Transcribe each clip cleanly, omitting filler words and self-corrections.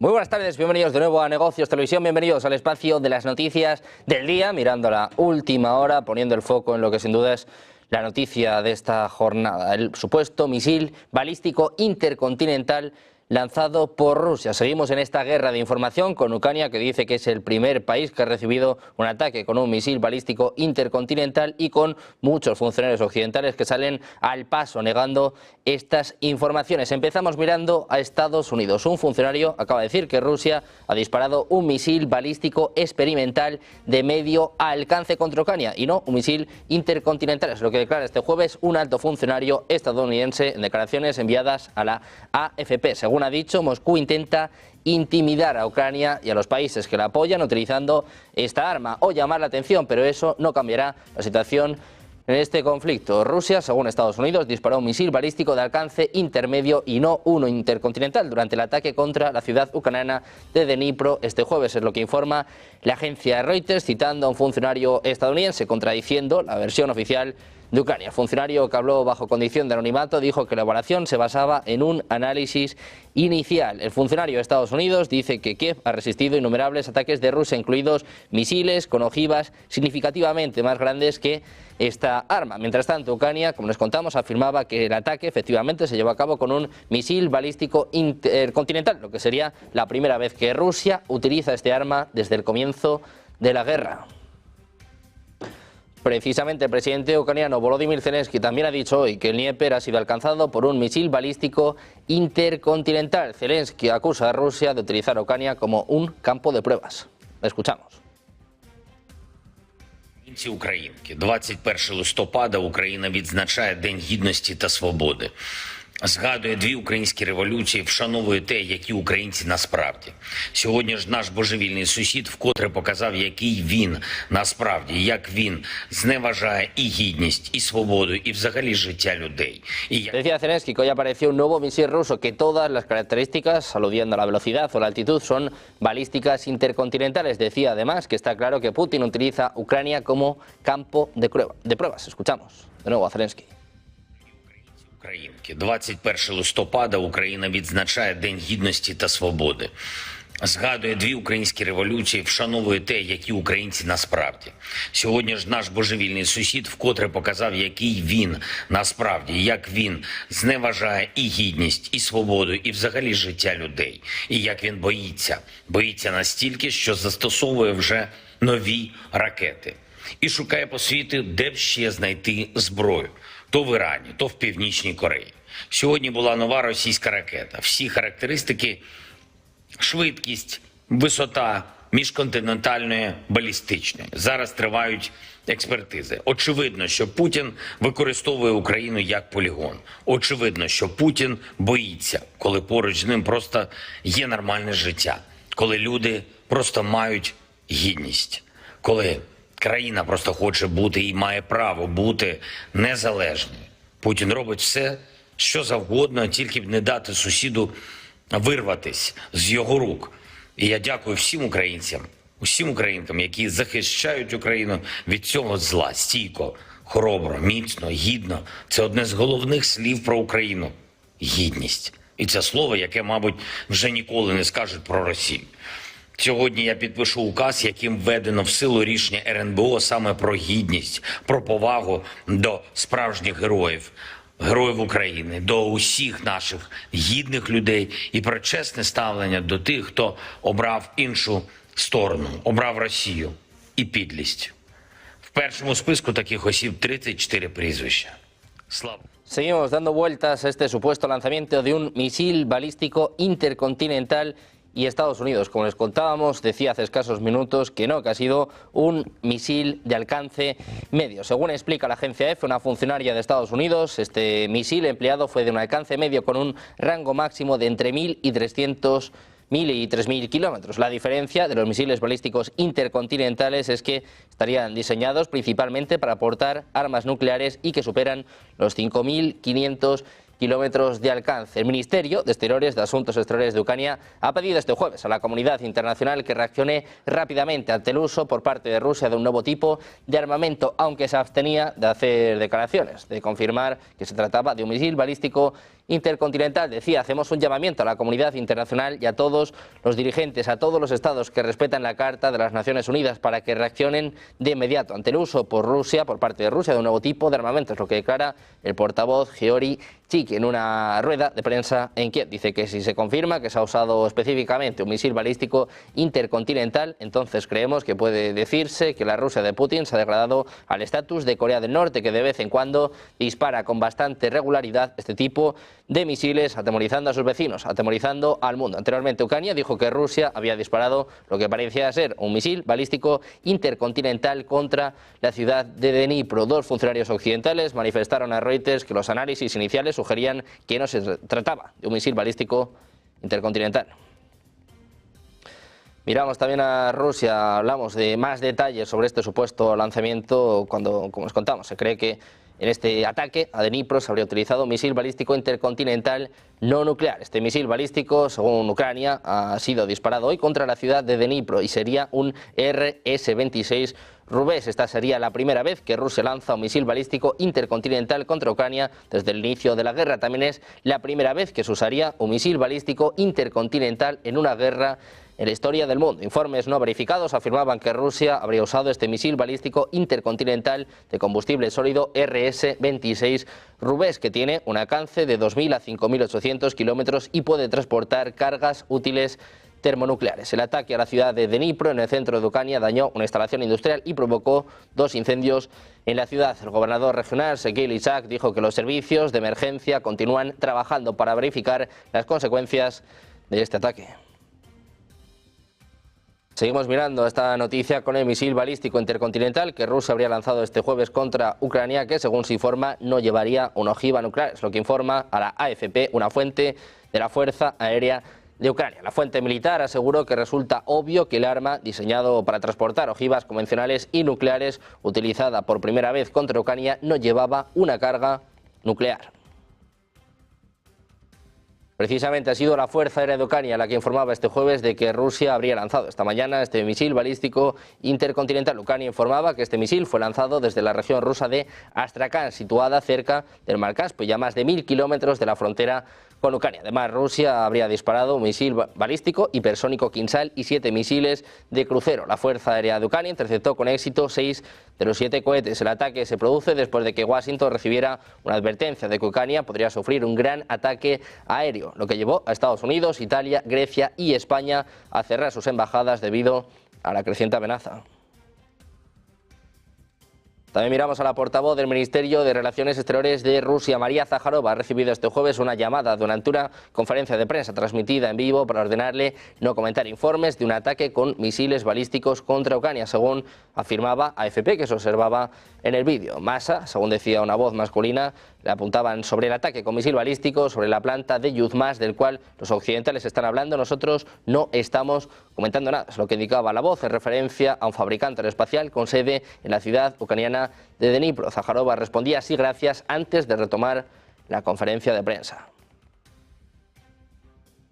Muy buenas tardes, bienvenidos de nuevo a Negocios Televisión, bienvenidos al espacio de las noticias del día, mirando a la última hora, poniendo el foco en lo que sin duda es la noticia de esta jornada, el supuesto misil balístico intercontinental lanzado por Rusia. Seguimos en esta guerra de información con Ucrania, que dice que es el primer país que ha recibido un ataque con un misil balístico intercontinental, y con muchos funcionarios occidentales que salen al paso negando estas informaciones. Empezamos mirando a Estados Unidos. Un funcionario acaba de decir que Rusia ha disparado un misil balístico experimental de medio alcance contra Ucrania y no un misil intercontinental. Es lo que declara este jueves un alto funcionario estadounidense en declaraciones enviadas a la AFP. Según ha dicho, Moscú intenta intimidar a Ucrania y a los países que la apoyan utilizando esta arma o llamar la atención, pero eso no cambiará la situación en este conflicto. Rusia, según Estados Unidos, disparó un misil balístico de alcance intermedio y no uno intercontinental durante el ataque contra la ciudad ucraniana de Dnipro este jueves, es lo que informa la agencia Reuters, citando a un funcionario estadounidense, contradiciendo la versión oficial de Ucrania. El funcionario, que habló bajo condición de anonimato, dijo que la evaluación se basaba en un análisis inicial. El funcionario de Estados Unidos dice que Kiev ha resistido innumerables ataques de Rusia, incluidos misiles con ojivas significativamente más grandes que esta arma. Mientras tanto, Ucrania, como les contamos, afirmaba que el ataque efectivamente se llevó a cabo con un misil balístico intercontinental, lo que sería la primera vez que Rusia utiliza este arma desde el comienzo de la guerra. Precisamente el presidente ucraniano Volodymyr Zelensky también ha dicho hoy que el Dnieper ha sido alcanzado por un misil balístico intercontinental. Zelensky acusa a Rusia de utilizar a Ucrania como un campo de pruebas. Escuchamos. Українки, 21 листопада Україна відзначає День Гідності та Свободи. Згадує дві українські революції, вшановує те, які українці насправді. Сьогодні ж наш божевільний сусід вкотре показав, який він насправді, як він зневажає і гідність, і свободу, і взагалі життя людей. Decía Zelensky que hoy apareció un nuevo misil ruso, que todas las características, aludiendo a la velocidad o la altitud, son balísticas intercontinentales. Decía además que está claro que Putin utiliza Ucrania como campo de pruebas. Escuchamos de nuevo a Zelensky. Українки, 21 листопада Україна відзначає День Гідності та Свободи. Згадує дві українські революції, вшановує те, які українці насправді. Сьогодні ж наш божевільний сусід вкотре показав, який він насправді, як він зневажає і гідність, і свободу, і взагалі життя людей. І як він боїться. Боїться настільки, що застосовує вже нові ракети. І шукає по світу, де б ще знайти зброю. То в Ірані, то в Північній Кореї. Сьогодні була нова російська ракета. Всі характеристики – швидкість, висота міжконтинентальної балістичної. Зараз тривають експертизи. Очевидно, що Путін використовує Україну як полігон. Очевидно, що Путін боїться, коли поруч з ним просто є нормальне життя. Коли люди просто мають гідність. Коли країна просто хоче бути і має право бути незалежною. Путін робить все, що завгодно, тільки б не дати сусіду вирватись з його рук. І я дякую всім українцям, усім українкам, які захищають Україну від цього зла. Стійко, хоробро, міцно, гідно. Це одне з головних слів про Україну – гідність. І це слово, яке, мабуть, вже ніколи не скажуть про Росію. Сьогодні я підпишу указ, яким введено в силу рішення РНБО саме про гідність, про повагу до справжніх героїв, героїв України, до усіх наших гідних людей і про чесне ставлення до тих, хто обрав іншу сторону, обрав Росію і підлість. В першому списку таких осіб 34 прізвища. Слава! Seguimos dando vueltas a este supuesto lanzamiento de un misil balístico intercontinental. Y Estados Unidos, como les contábamos, decía hace escasos minutos que no, que ha sido un misil de alcance medio. Según explica la agencia EFE, una funcionaria de Estados Unidos, este misil empleado fue de un alcance medio con un rango máximo de entre 1.000 y 3.000 kilómetros. La diferencia de los misiles balísticos intercontinentales es que estarían diseñados principalmente para portar armas nucleares y que superan los 5.500 kilómetros de alcance. El Ministerio de Exteriores, de Asuntos Exteriores de Ucrania ha pedido este jueves a la comunidad internacional que reaccione rápidamente ante el uso por parte de Rusia de un nuevo tipo de armamento, aunque se abstenía de hacer declaraciones, de confirmar que se trataba de un misil balístico intercontinental. Decía, hacemos un llamamiento a la comunidad internacional y a todos los dirigentes, a todos los estados que respetan la Carta de las Naciones Unidas para que reaccionen de inmediato ante el uso por parte de Rusia de un nuevo tipo de armamento, es lo que declara el portavoz Georgi Chik en una rueda de prensa en Kiev. Dice que si se confirma que se ha usado específicamente un misil balístico intercontinental, entonces creemos que puede decirse que la Rusia de Putin se ha degradado al estatus de Corea del Norte, que de vez en cuando dispara con bastante regularidad este tipo de misiles, atemorizando a sus vecinos, atemorizando al mundo. Anteriormente Ucrania dijo que Rusia había disparado lo que parecía ser un misil balístico intercontinental contra la ciudad de Dnipro. Dos funcionarios occidentales manifestaron a Reuters que los análisis iniciales sugerían que no se trataba de un misil balístico intercontinental. Miramos también a Rusia, hablamos de más detalles sobre este supuesto lanzamiento cuando, como os contamos, se cree que en este ataque a Dnipro se habría utilizado un misil balístico intercontinental no nuclear. Este misil balístico, según Ucrania, ha sido disparado hoy contra la ciudad de Dnipro y sería un RS-26 Rubés. Esta sería la primera vez que Rusia lanza un misil balístico intercontinental contra Ucrania desde el inicio de la guerra. También es la primera vez que se usaría un misil balístico intercontinental en una guerra en la historia del mundo. Informes no verificados afirmaban que Rusia habría usado este misil balístico intercontinental de combustible sólido RS-26 Rubés, que tiene un alcance de 2.000 a 5.800 kilómetros y puede transportar cargas útiles termonucleares. El ataque a la ciudad de Dnipro, en el centro de Ucrania, dañó una instalación industrial y provocó 2 incendios en la ciudad. El gobernador regional, Serhiy Lysak, dijo que los servicios de emergencia continúan trabajando para verificar las consecuencias de este ataque. Seguimos mirando esta noticia con el misil balístico intercontinental que Rusia habría lanzado este jueves contra Ucrania, que según se informa no llevaría una ojiva nuclear. Es lo que informa a la AFP una fuente de la Fuerza Aérea de Ucrania. La fuente militar aseguró que resulta obvio que el arma, diseñado para transportar ojivas convencionales y nucleares, utilizada por primera vez contra Ucrania, no llevaba una carga nuclear. Precisamente ha sido la Fuerza Aérea de Ucrania la que informaba este jueves de que Rusia habría lanzado esta mañana este misil balístico intercontinental. Ucrania informaba que este misil fue lanzado desde la región rusa de Astrakhan, situada cerca del Mar Caspio y a más de 1.000 kilómetros de la frontera con Ucrania. Además, Rusia habría disparado un misil balístico hipersónico Kinzhal y 7 misiles de crucero. La Fuerza Aérea de Ucrania interceptó con éxito 6 de los 7 cohetes. El ataque se produce después de que Washington recibiera una advertencia de que Ucrania podría sufrir un gran ataque aéreo, lo que llevó a Estados Unidos, Italia, Grecia y España a cerrar sus embajadas debido a la creciente amenaza. También miramos a la portavoz del Ministerio de Relaciones Exteriores de Rusia, María Zaharova. Ha recibido este jueves una llamada durante una conferencia de prensa transmitida en vivo para ordenarle no comentar informes de un ataque con misiles balísticos contra Ucrania, según afirmaba AFP, que se observaba en el vídeo. Masa, según decía una voz masculina, le apuntaban sobre el ataque con misil balístico sobre la planta de Yuzmas, del cual los occidentales están hablando. Nosotros no estamos comentando nada. Es lo que indicaba la voz en referencia a un fabricante aeroespacial con sede en la ciudad ucraniana de Dnipro. Zaharova respondía sí, gracias, antes de retomar la conferencia de prensa.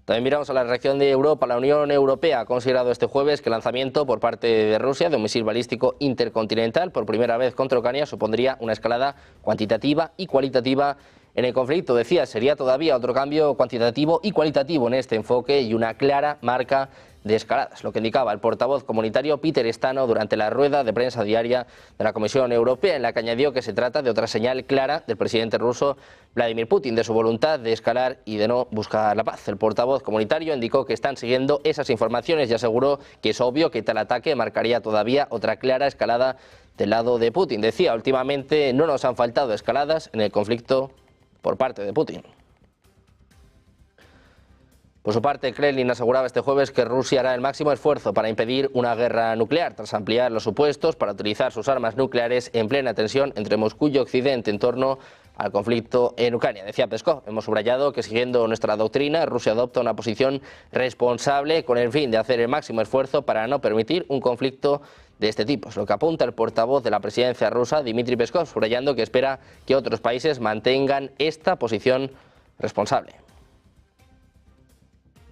También miramos a la región de Europa. La Unión Europea ha considerado este jueves que el lanzamiento por parte de Rusia de un misil balístico intercontinental por primera vez contra Ucrania supondría una escalada cuantitativa y cualitativa en el conflicto. Decía, sería todavía otro cambio cuantitativo y cualitativo en este enfoque y una clara marca de escaladas, lo que indicaba el portavoz comunitario Peter Stano durante la rueda de prensa diaria de la Comisión Europea, en la que añadió que se trata de otra señal clara del presidente ruso Vladimir Putin, de su voluntad de escalar y de no buscar la paz. El portavoz comunitario indicó que están siguiendo esas informaciones y aseguró que es obvio que tal ataque marcaría todavía otra clara escalada del lado de Putin. Decía, últimamente no nos han faltado escaladas en el conflicto por parte de Putin. Por su parte, Kremlin aseguraba este jueves que Rusia hará el máximo esfuerzo para impedir una guerra nuclear, tras ampliar los supuestos para utilizar sus armas nucleares en plena tensión entre Moscú y Occidente en torno al conflicto en Ucrania. Decía Peskov, hemos subrayado que siguiendo nuestra doctrina, Rusia adopta una posición responsable con el fin de hacer el máximo esfuerzo para no permitir un conflicto de este tipo. Es lo que apunta el portavoz de la presidencia rusa, Dmitry Peskov, subrayando que espera que otros países mantengan esta posición responsable.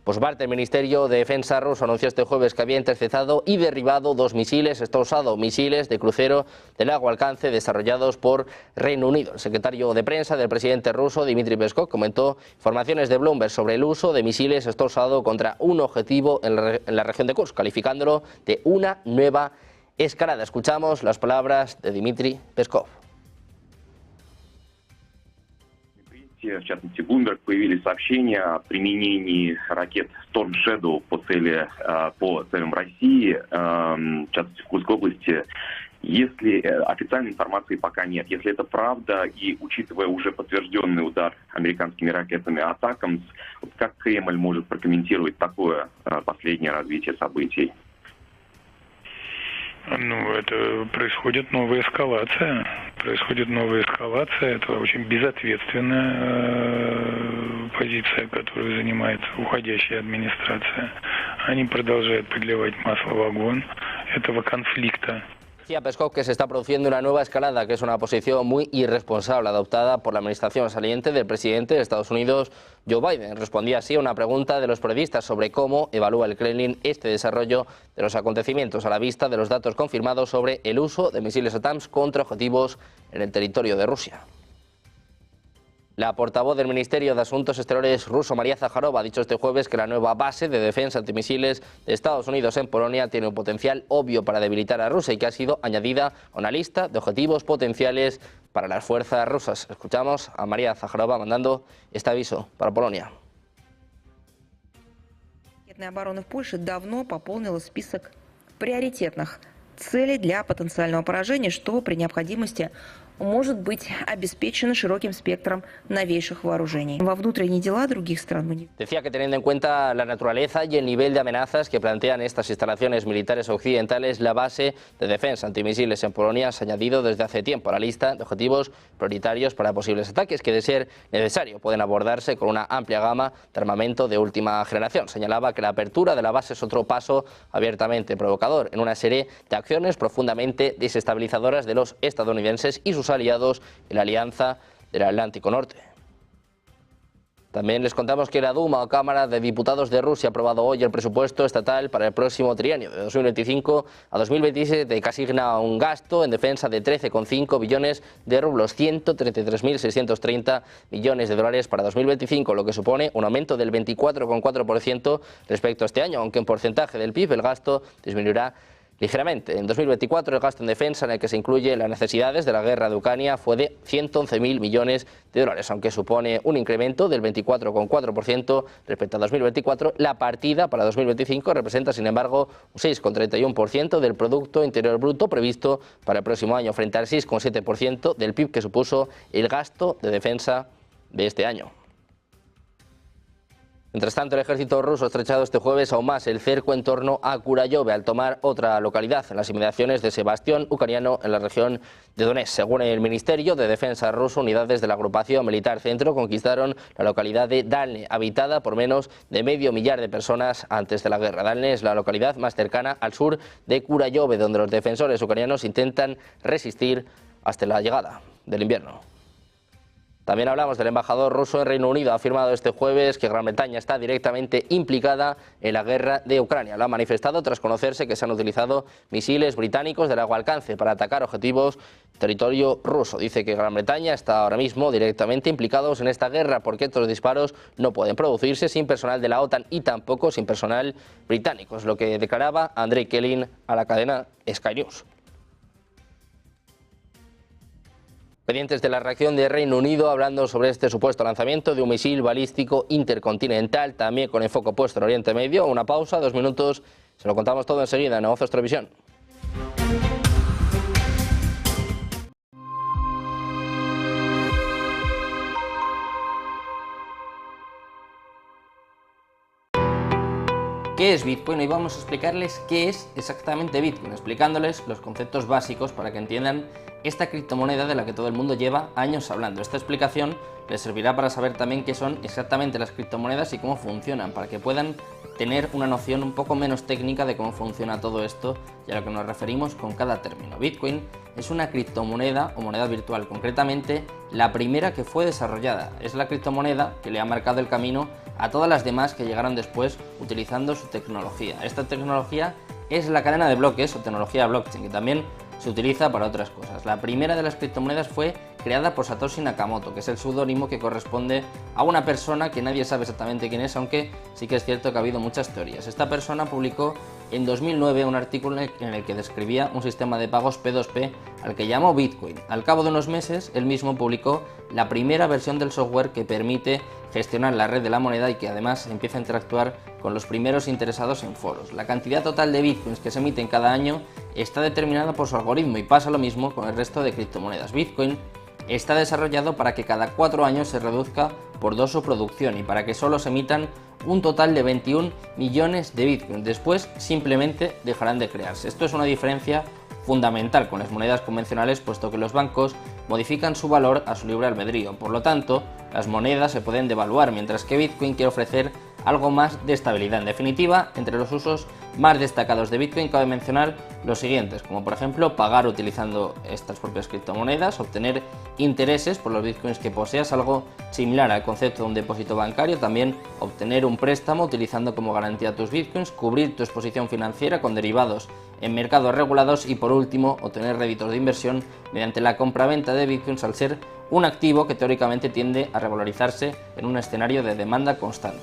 Por su parte, el Ministerio de Defensa ruso anunció este jueves que había interceptado y derribado 2 misiles Stosado, misiles de crucero de largo alcance desarrollados por Reino Unido. El secretario de prensa del presidente ruso, Dmitry Peskov, comentó informaciones de Bloomberg sobre el uso de misiles Stosado contra un objetivo en la región de Kursk, calificándolo de una nueva escalada. Escuchamos las palabras de Dmitry Peskov. В частности, Bloomberg, появились сообщения о применении ракет Storm Shadow по целям России, в частности, в Курской области. Если официальной информации пока нет, если это правда, и учитывая уже подтвержденный удар американскими ракетами «Атакамс», как Кремль может прокомментировать такое последнее развитие событий? Это происходит новая эскалация. Это очень безответственная позиция, которую занимает уходящая администрация. Они продолжают подливать масло в огонь этого конфликта. Decía Peskov que se está produciendo una nueva escalada, que es una posición muy irresponsable adoptada por la administración saliente del presidente de Estados Unidos, Joe Biden. Respondía así a una pregunta de los periodistas sobre cómo evalúa el Kremlin este desarrollo de los acontecimientos a la vista de los datos confirmados sobre el uso de misiles ATACMS contra objetivos en el territorio de Rusia. La portavoz del Ministerio de Asuntos Exteriores ruso, María Zakharova, ha dicho este jueves que la nueva base de defensa antimisiles de Estados Unidos en Polonia tiene un potencial obvio para debilitar a Rusia y que ha sido añadida a una lista de objetivos potenciales para las fuerzas rusas. Escuchamos a María Zakharova mandando este aviso para Polonia. Ракетная оборона в Польше давно пополнила список приоритетных целей для потенциального поражения, что при необходимости может быть обеспечено широким спектром новейших вооружений. Во внутренние дела других стран мы не... Decía que teniendo en cuenta la naturaleza y el nivel de amenazas que plantean estas instalaciones militares occidentales, la base de defensa antimisiles en Polonia se ha añadido desde hace tiempo a la lista de objetivos prioritarios para posibles ataques que, de ser necesario, pueden abordarse con una amplia gama de armamento de última generación. Señalaba que la apertura de la base es otro paso abiertamente provocador en una serie de acciones profundamente desestabilizadoras de los estadounidenses y sus aliados en la Alianza del Atlántico Norte. También les contamos que la Duma o Cámara de Diputados de Rusia ha aprobado hoy el presupuesto estatal para el próximo trienio de 2025 a 2027, que asigna un gasto en defensa de 13,5 billones de rublos, 133.630 millones de dólares para 2025, lo que supone un aumento del 24,4% respecto a este año, aunque en porcentaje del PIB el gasto disminuirá ligeramente. En 2024 el gasto en defensa, en el que se incluyen las necesidades de la guerra de Ucrania, fue de 111.000 millones de dólares, aunque supone un incremento del 24,4% respecto a 2024. La partida para 2025 representa, sin embargo, un 6,31% del Producto Interior Bruto previsto para el próximo año, frente al 6,7% del PIB que supuso el gasto de defensa de este año. Mientras tanto, el ejército ruso ha estrechado este jueves aún más el cerco en torno a Kurayove al tomar otra localidad en las inmediaciones de ese bastión ucraniano en la región de Donetsk. Según el Ministerio de Defensa ruso, unidades de la agrupación militar Centro conquistaron la localidad de Dalne, habitada por menos de 500.000 de personas antes de la guerra. Dalne es la localidad más cercana al sur de Kurayove, donde los defensores ucranianos intentan resistir hasta la llegada del invierno. También hablamos del embajador ruso en Reino Unido. Ha afirmado este jueves que Gran Bretaña está directamente implicada en la guerra de Ucrania. Lo ha manifestado tras conocerse que se han utilizado misiles británicos de largo alcance para atacar objetivos en territorio ruso. Dice que Gran Bretaña está ahora mismo directamente implicados en esta guerra porque estos disparos no pueden producirse sin personal de la OTAN y tampoco sin personal británico. Es lo que declaraba Andrei Kelin a la cadena Sky News. Pendientes de la reacción de Reino Unido hablando sobre este supuesto lanzamiento de un misil balístico intercontinental, también con el foco puesto en Oriente Medio. Una pausa, 2 minutos, se lo contamos todo enseguida en Negocios Televisión. ¿Qué es Bitcoin? Hoy vamos a explicarles qué es exactamente Bitcoin, explicándoles los conceptos básicos para que entiendan esta criptomoneda de la que todo el mundo lleva años hablando. Esta explicación les servirá para saber también qué son exactamente las criptomonedas y cómo funcionan, para que puedan tener una noción un poco menos técnica de cómo funciona todo esto y a lo que nos referimos con cada término. Bitcoin es una criptomoneda o moneda virtual, concretamente la primera que fue desarrollada. Es la criptomoneda que le ha marcado el camino a todas las demás que llegaron después utilizando su tecnología. Esta tecnología es la cadena de bloques o tecnología blockchain, que también se utiliza para otras cosas. La primera de las criptomonedas fue creada por Satoshi Nakamoto, que es el seudónimo que corresponde a una persona que nadie sabe exactamente quién es, aunque sí que es cierto que ha habido muchas teorías. Esta persona publicó en 2009 un artículo en el que describía un sistema de pagos P2P al que llamó Bitcoin. Al cabo de unos meses, él mismo publicó la primera versión del software que permite gestionar la red de la moneda y que además empieza a interactuar con los primeros interesados en foros. La cantidad total de bitcoins que se emiten cada año está determinada por su algoritmo y pasa lo mismo con el resto de criptomonedas. Bitcoin está desarrollado para que cada 4 años se reduzca por 2 su producción y para que solo se emitan un total de 21 millones de bitcoins. Después simplemente dejarán de crearse. Esto es una diferencia fundamental con las monedas convencionales, puesto que los bancos modifican su valor a su libre albedrío. Por lo tanto, las monedas se pueden devaluar, mientras que Bitcoin quiere ofrecer algo más de estabilidad. En definitiva, entre los usos más destacados de Bitcoin cabe mencionar los siguientes, como por ejemplo pagar utilizando estas propias criptomonedas, obtener intereses por los bitcoins que poseas, algo similar al concepto de un depósito bancario, también obtener un préstamo utilizando como garantía tus bitcoins, cubrir tu exposición financiera con derivados en mercados regulados y por último obtener réditos de inversión mediante la compraventa de bitcoins, al ser un activo que teóricamente tiende a revalorizarse en un escenario de demanda constante.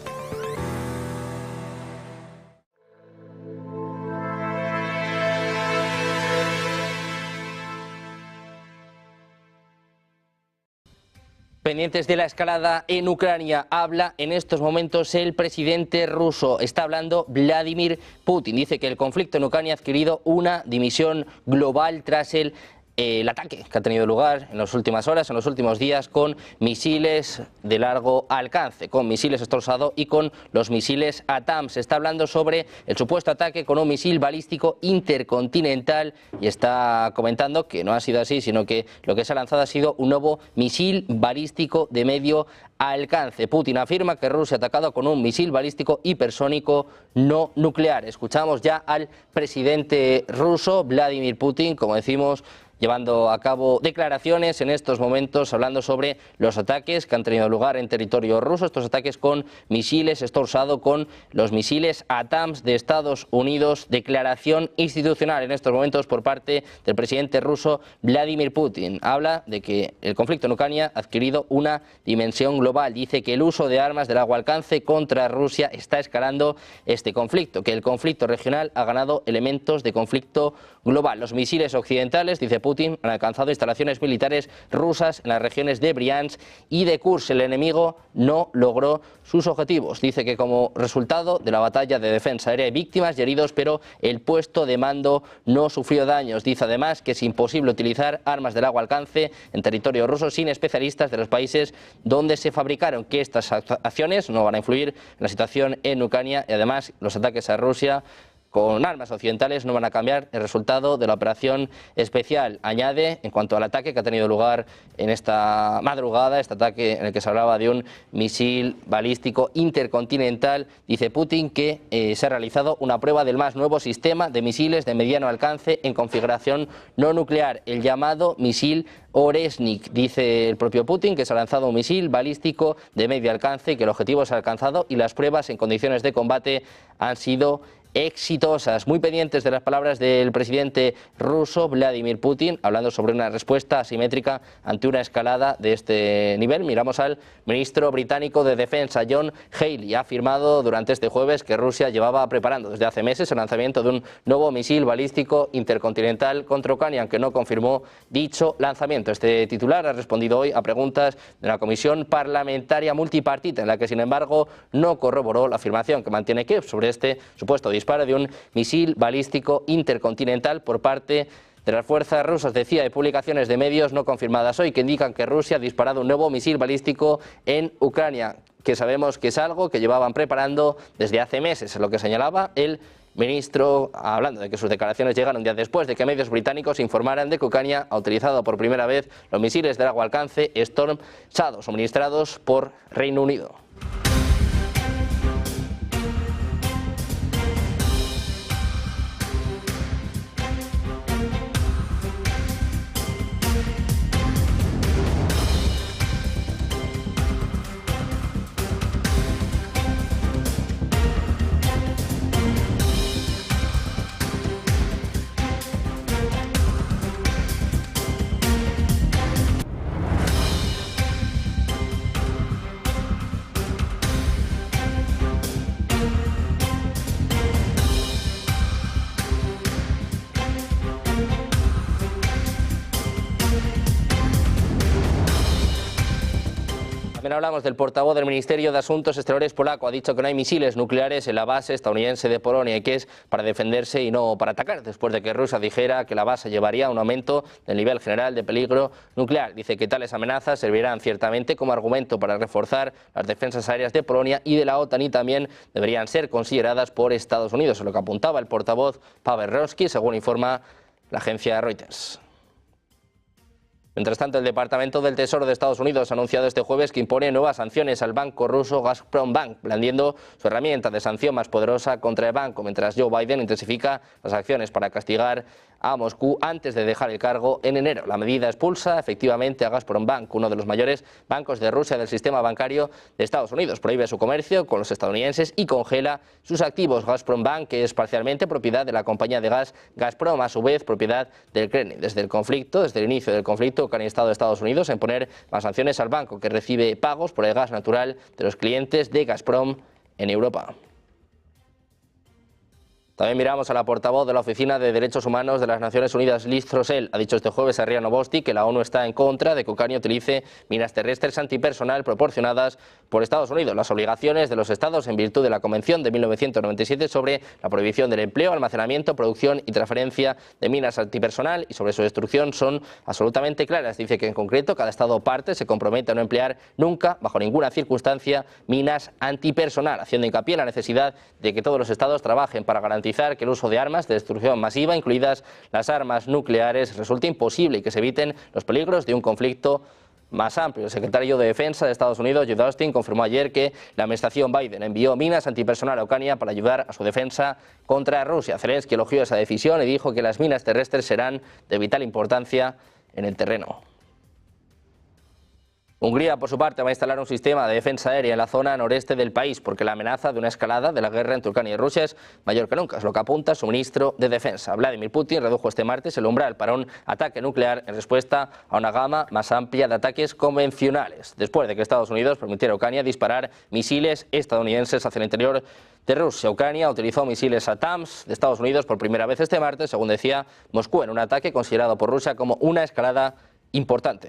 Pendientes de la escalada en Ucrania, habla en estos momentos el presidente ruso. Está hablando Vladimir Putin. Dice que el conflicto en Ucrania ha adquirido una dimensión global tras el ataque que ha tenido lugar en las últimas horas, en los últimos días, con misiles de largo alcance, con misiles Storm y con los misiles ATACMS. Se está hablando sobre el supuesto ataque con un misil balístico intercontinental y está comentando que no ha sido así, sino que lo que se ha lanzado ha sido un nuevo misil balístico de medio alcance. Putin afirma que Rusia ha atacado con un misil balístico hipersónico no nuclear. Escuchamos ya al presidente ruso, Vladimir Putin, como decimos, llevando a cabo declaraciones en estos momentos hablando sobre los ataques que han tenido lugar en territorio ruso, estos ataques con misiles Storm, con los misiles ATACMS de Estados Unidos. Declaración institucional en estos momentos por parte del presidente ruso Vladimir Putin. Habla de que el conflicto en Ucrania ha adquirido una dimensión global. Dice que el uso de armas de largo alcance contra Rusia está escalando este conflicto, que el conflicto regional ha ganado elementos de conflicto global. Los misiles occidentales, dice Putin, han alcanzado instalaciones militares rusas en las regiones de Briansk y de Kursk. El enemigo no logró sus objetivos. Dice que como resultado de la batalla de defensa aérea hay víctimas y heridos, pero el puesto de mando no sufrió daños. Dice además que es imposible utilizar armas de largo alcance en territorio ruso sin especialistas de los países donde se fabricaron, que estas acciones no van a influir en la situación en Ucrania y además los ataques a Rusia con armas occidentales no van a cambiar el resultado de la operación especial. Añade, en cuanto al ataque que ha tenido lugar en esta madrugada, este ataque en el que se hablaba de un misil balístico intercontinental, dice Putin que se ha realizado una prueba del más nuevo sistema de misiles de mediano alcance en configuración no nuclear, el llamado misil Oresnik. Dice el propio Putin que se ha lanzado un misil balístico de medio alcance y que el objetivo se ha alcanzado y las pruebas en condiciones de combate han sido exitosas. Muy pendientes de las palabras del presidente ruso Vladimir Putin, hablando sobre una respuesta asimétrica ante una escalada de este nivel. Miramos al ministro británico de Defensa, John Healey. Ha afirmado durante este jueves que Rusia llevaba preparando desde hace meses el lanzamiento de un nuevo misil balístico intercontinental contra Ucrania, aunque no confirmó dicho lanzamiento. Este titular ha respondido hoy a preguntas de la Comisión Parlamentaria Multipartita, en la que, sin embargo, no corroboró la afirmación que mantiene Kiev sobre este supuesto disparo de un misil balístico intercontinental por parte de las fuerzas rusas. Decía, hay publicaciones de medios no confirmadas hoy que indican que Rusia ha disparado un nuevo misil balístico en Ucrania, que sabemos que es algo que llevaban preparando desde hace meses, es lo que señalaba el ministro, hablando de que sus declaraciones llegan un día después de que medios británicos informaran de que Ucrania ha utilizado por primera vez los misiles de largo alcance Storm Shadow suministrados por Reino Unido. También hablamos del portavoz del Ministerio de Asuntos Exteriores polaco. Ha dicho que no hay misiles nucleares en la base estadounidense de Polonia y que es para defenderse y no para atacar, después de que Rusia dijera que la base llevaría a un aumento del nivel general de peligro nuclear. Dice que tales amenazas servirán ciertamente como argumento para reforzar las defensas aéreas de Polonia y de la OTAN y también deberían ser consideradas por Estados Unidos, es lo que apuntaba el portavoz Paweł Roski, según informa la agencia Reuters. Mientras tanto, el Departamento del Tesoro de Estados Unidos ha anunciado este jueves que impone nuevas sanciones al banco ruso Gazprom Bank, blandiendo su herramienta de sanción más poderosa contra el banco, mientras Joe Biden intensifica las acciones para castigar a Moscú antes de dejar el cargo en enero. La medida expulsa efectivamente a Gazprom Bank, uno de los mayores bancos de Rusia del sistema bancario de Estados Unidos. Prohíbe su comercio con los estadounidenses y congela sus activos. Gazprom Bank, que es parcialmente propiedad de la compañía de gas Gazprom, a su vez propiedad del Kremlin. Desde el inicio del conflicto, que han instado a Estados Unidos en poner más sanciones al banco, que recibe pagos por el gas natural de los clientes de Gazprom en Europa. También miramos a la portavoz de la Oficina de Derechos Humanos de las Naciones Unidas, Liz Throssell. Ha dicho este jueves a RIA Novosti que la ONU está en contra de que Ucrania utilice minas terrestres antipersonal proporcionadas por Estados Unidos. Las obligaciones de los Estados en virtud de la Convención de 1997 sobre la prohibición del empleo, almacenamiento, producción y transferencia de minas antipersonal y sobre su destrucción son absolutamente claras. Dice que en concreto cada Estado parte se compromete a no emplear nunca, bajo ninguna circunstancia, minas antipersonal, haciendo hincapié en la necesidad de que todos los Estados trabajen para garantizar que el uso de armas de destrucción masiva, incluidas las armas nucleares, resulte imposible y que se eviten los peligros de un conflicto más amplio. El secretario de Defensa de Estados Unidos, Lloyd Austin, confirmó ayer que la administración Biden envió minas antipersonal a Ucrania para ayudar a su defensa contra Rusia. Zelensky elogió esa decisión y dijo que las minas terrestres serán de vital importancia en el terreno. Hungría, por su parte, va a instalar un sistema de defensa aérea en la zona noreste del país porque la amenaza de una escalada de la guerra entre Ucrania y Rusia es mayor que nunca, es lo que apunta su ministro de Defensa. Vladimir Putin redujo este martes el umbral para un ataque nuclear en respuesta a una gama más amplia de ataques convencionales, después de que Estados Unidos permitiera a Ucrania disparar misiles estadounidenses hacia el interior de Rusia. Ucrania utilizó misiles ATACMS de Estados Unidos por primera vez este martes, según decía Moscú, en un ataque considerado por Rusia como una escalada importante.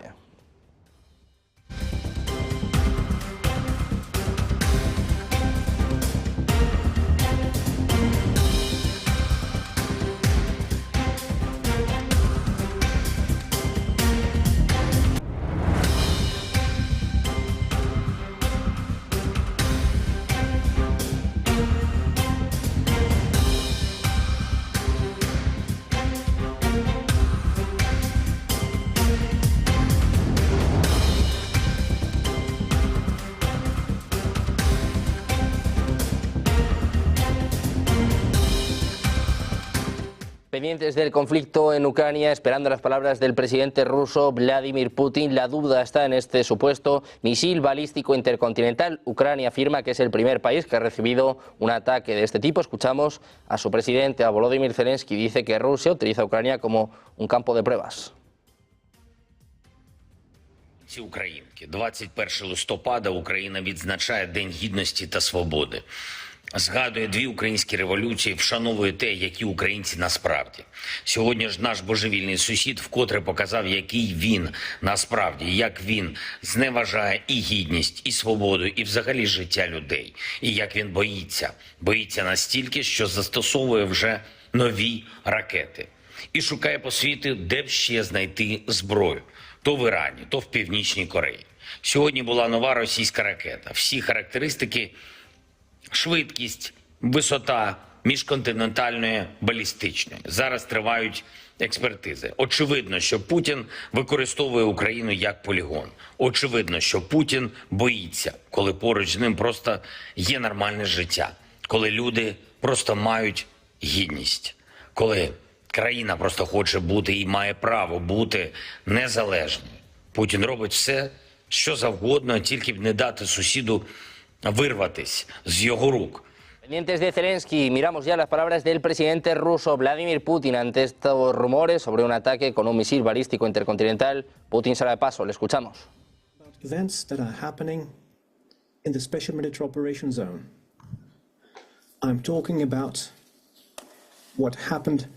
Pendientes del conflicto en Ucrania, esperando las palabras del presidente ruso Vladimir Putin, la duda está en este supuesto misil balístico intercontinental. Ucrania afirma que es el primer país que ha recibido un ataque de este tipo. Escuchamos a su presidente, a Volodymyr Zelensky, dice que Rusia utiliza a Ucrania como un campo de pruebas. Ці українки. 21 листопада Україна відзначає День Гідності та Свободи. Згадує дві українські революції, вшановує те, які українці насправді. Сьогодні ж наш божевільний сусід вкотре показав, який він насправді, як він зневажає і гідність, і свободу, і взагалі життя людей. І як він боїться. Боїться настільки, що застосовує вже нові ракети. І шукає по світу, де б ще знайти зброю. То в Ірані, то в Північній Кореї. Сьогодні була нова російська ракета. Всі характеристики – швидкість, висота, міжконтинентальної балістичної. Зараз тривають експертизи. Очевидно, що Путін використовує Україну як полігон. Очевидно, що Путін боїться, коли поруч з ним просто є нормальне життя, коли люди просто мають гідність, коли країна просто хоче бути і має право бути незалежною. Путін робить все, що завгодно, тільки б не дати сусіду вирватись з його рук. Pendientes de Zelensky, miramos ya las palabras del presidente ruso Vladimir Putin ante estos rumores sobre un ataque con un misil balístico intercontinental. Putin sale de paso, le escuchamos. Events that are happening in the Special Military Operations Zone. I'm talking about what happened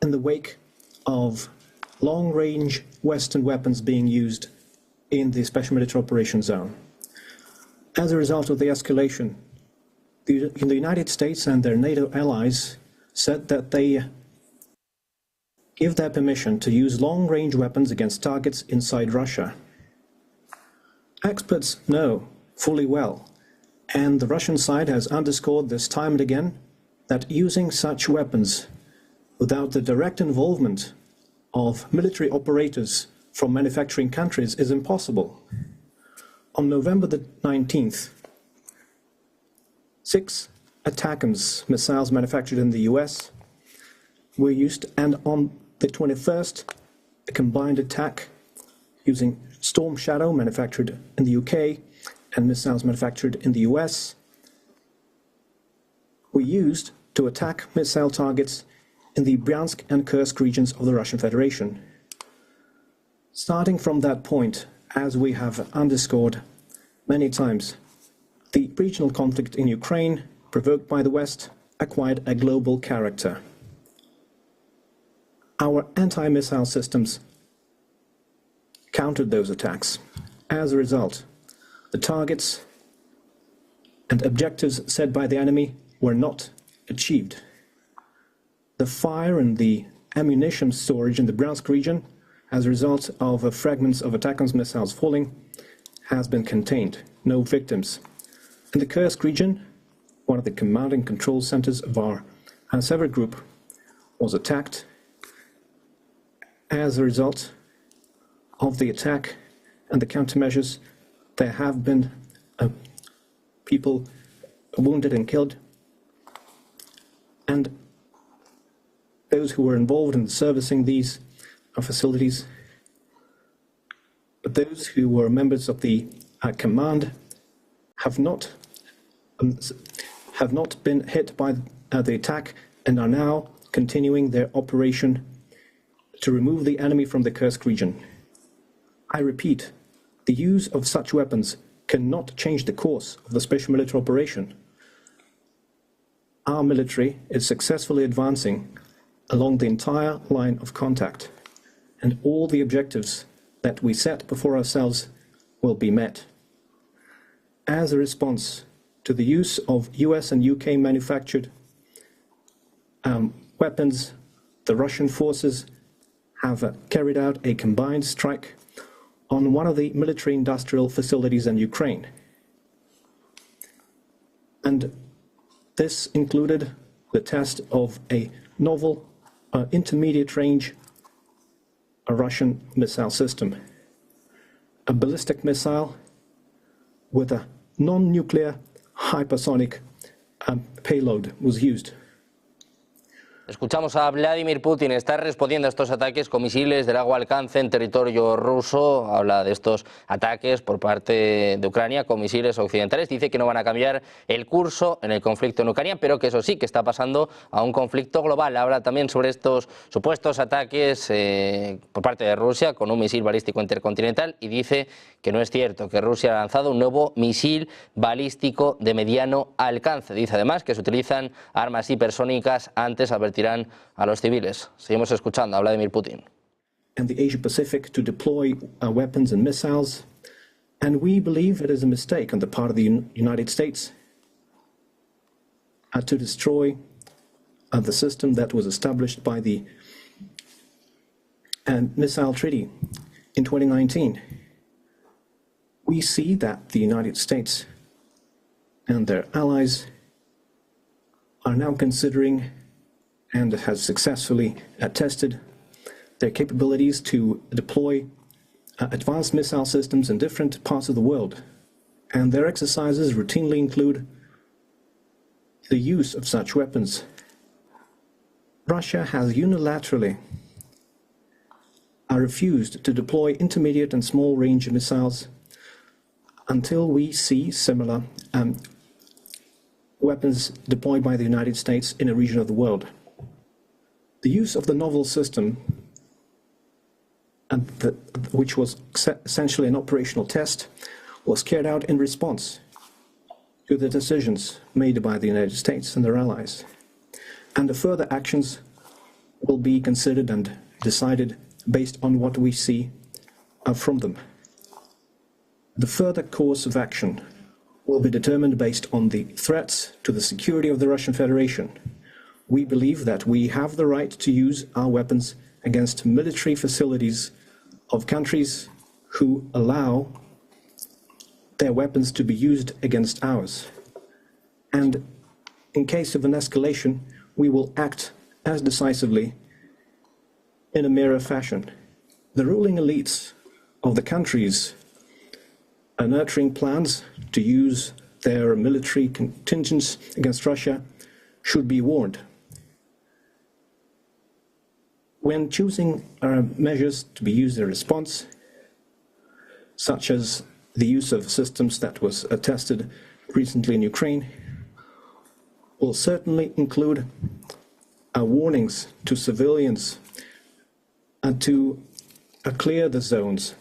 in the wake of long-range Western weapons being used in the Special Military Operations Zone. As a result of the escalation, the United States and their NATO allies said that they give their permission to use long-range weapons against targets inside Russia. Experts know fully well, and the Russian side has underscored this time and again, that using such weapons without the direct involvement of military operators from manufacturing countries is impossible. On November the 19th, 6 ATACMS missiles manufactured in the US were used, and on the 21st, a combined attack using Storm Shadow manufactured in the UK and missiles manufactured in the US were used to attack missile targets in the Bryansk and Kursk regions of the Russian Federation. Starting from that point, as we have underscored many times, the regional conflict in Ukraine, provoked by the West, acquired a global character. Our anti-missile systems countered those attacks. As a result, the targets and objectives set by the enemy were not achieved. The fire and the ammunition storage in the Bryansk region, as a result of fragments of ATACMS missiles falling, has been contained. No victims. In the Kursk region, one of the command and control centers of our Sever group was attacked. As a result of the attack and the countermeasures, there have been people wounded and killed, and those who were involved in servicing these facilities, but those who were members of the command have not been hit by the attack and are now continuing their operation to remove the enemy from the Kursk region. I repeat, the use of such weapons cannot change the course of the special military operation. Our military is successfully advancing along the entire line of contact, and all the objectives that we set before ourselves will be met. As a response to the use of US and UK manufactured weapons, the Russian forces have carried out a combined strike on one of the military industrial facilities in Ukraine. And this included the test of a novel intermediate range Russian missile system. A ballistic missile with a non-nuclear hypersonic payload was used. Escuchamos a Vladimir Putin, está respondiendo a estos ataques con misiles de largo alcance en territorio ruso. Habla de estos ataques por parte de Ucrania con misiles occidentales. Dice que no van a cambiar el curso en el conflicto en Ucrania, pero que eso sí, que está pasando a un conflicto global. Habla también sobre estos supuestos ataques por parte de Rusia con un misil balístico intercontinental y dice que no es cierto, que Rusia ha lanzado un nuevo misil balístico de mediano alcance. Dice además que se utilizan armas hipersónicas antes advertirán a los civiles. Seguimos escuchando a Vladimir Putin. And the Asia Pacific to deploy weapons and missiles, and we believe it is a mistake on the part of the United States to destroy the system that was established by the Missile Treaty in 2019. We see that the United States and their allies are now considering and has successfully tested their capabilities to deploy advanced missile systems in different parts of the world. And their exercises routinely include the use of such weapons. Russia has unilaterally refused to deploy intermediate and small-range missiles until we see similar weapons deployed by the United States in a region of the world. The use of the novel system, which was essentially an operational test, was carried out in response to the decisions made by the United States and their allies. And the further actions will be considered and decided based on what we see from them. The further course of action will be determined based on the threats to the security of the Russian Federation. We believe that we have the right to use our weapons against military facilities of countries who allow their weapons to be used against ours. And in case of an escalation, we will act as decisively in a mirror fashion. The ruling elites of the countries are nurturing plans to use their military contingents against Russia should be warned. When choosing measures to be used in response, such as the use of systems that was tested recently in Ukraine, will certainly include warnings to civilians and to clear the zones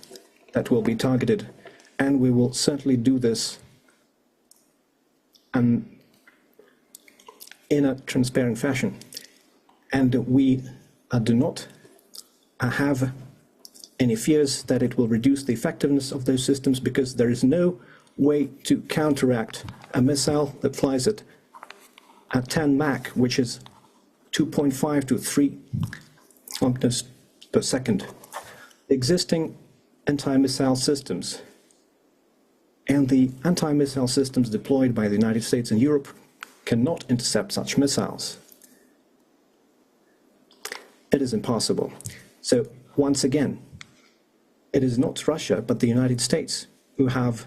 that will be targeted, and we will certainly do this in a transparent fashion. And we do not have any fears that it will reduce the effectiveness of those systems, because there is no way to counteract a missile that flies at 10 Mach, which is 2.5 to 3 kilometers per second. Existing anti-missile systems and the anti-missile systems deployed by the United States and Europe cannot intercept such missiles. It is impossible. So, once again, it is not Russia, but the United States who have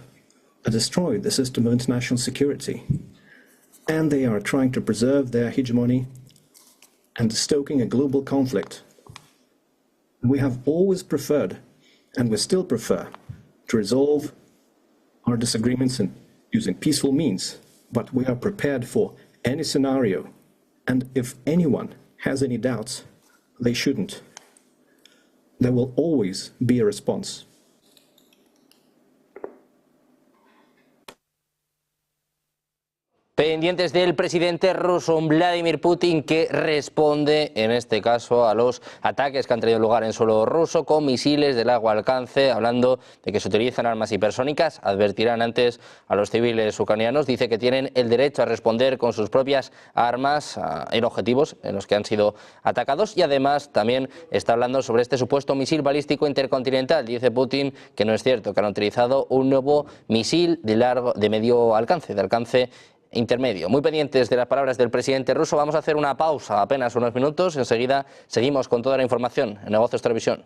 destroyed the system of international security. And they are trying to preserve their hegemony and stoking a global conflict. We have always preferred, and we still prefer, to resolve our disagreements using peaceful means, but we are prepared for any scenario. And if anyone has any doubts, they shouldn't. There will always be a response. Pendientes del presidente ruso Vladimir Putin, que responde en este caso a los ataques que han tenido lugar en suelo ruso con misiles de largo alcance, hablando de que se utilizan armas hipersónicas. Advertirán antes a los civiles ucranianos. Dice que tienen el derecho a responder con sus propias armas en objetivos en los que han sido atacados, y además también está hablando sobre este supuesto misil balístico intercontinental. Dice Putin que no es cierto, que han utilizado un nuevo misil de medio alcance, de alcance intermedio. Muy pendientes de las palabras del presidente ruso. Vamos a hacer una pausa, apenas unos minutos. Enseguida seguimos con toda la información en Negocios Televisión.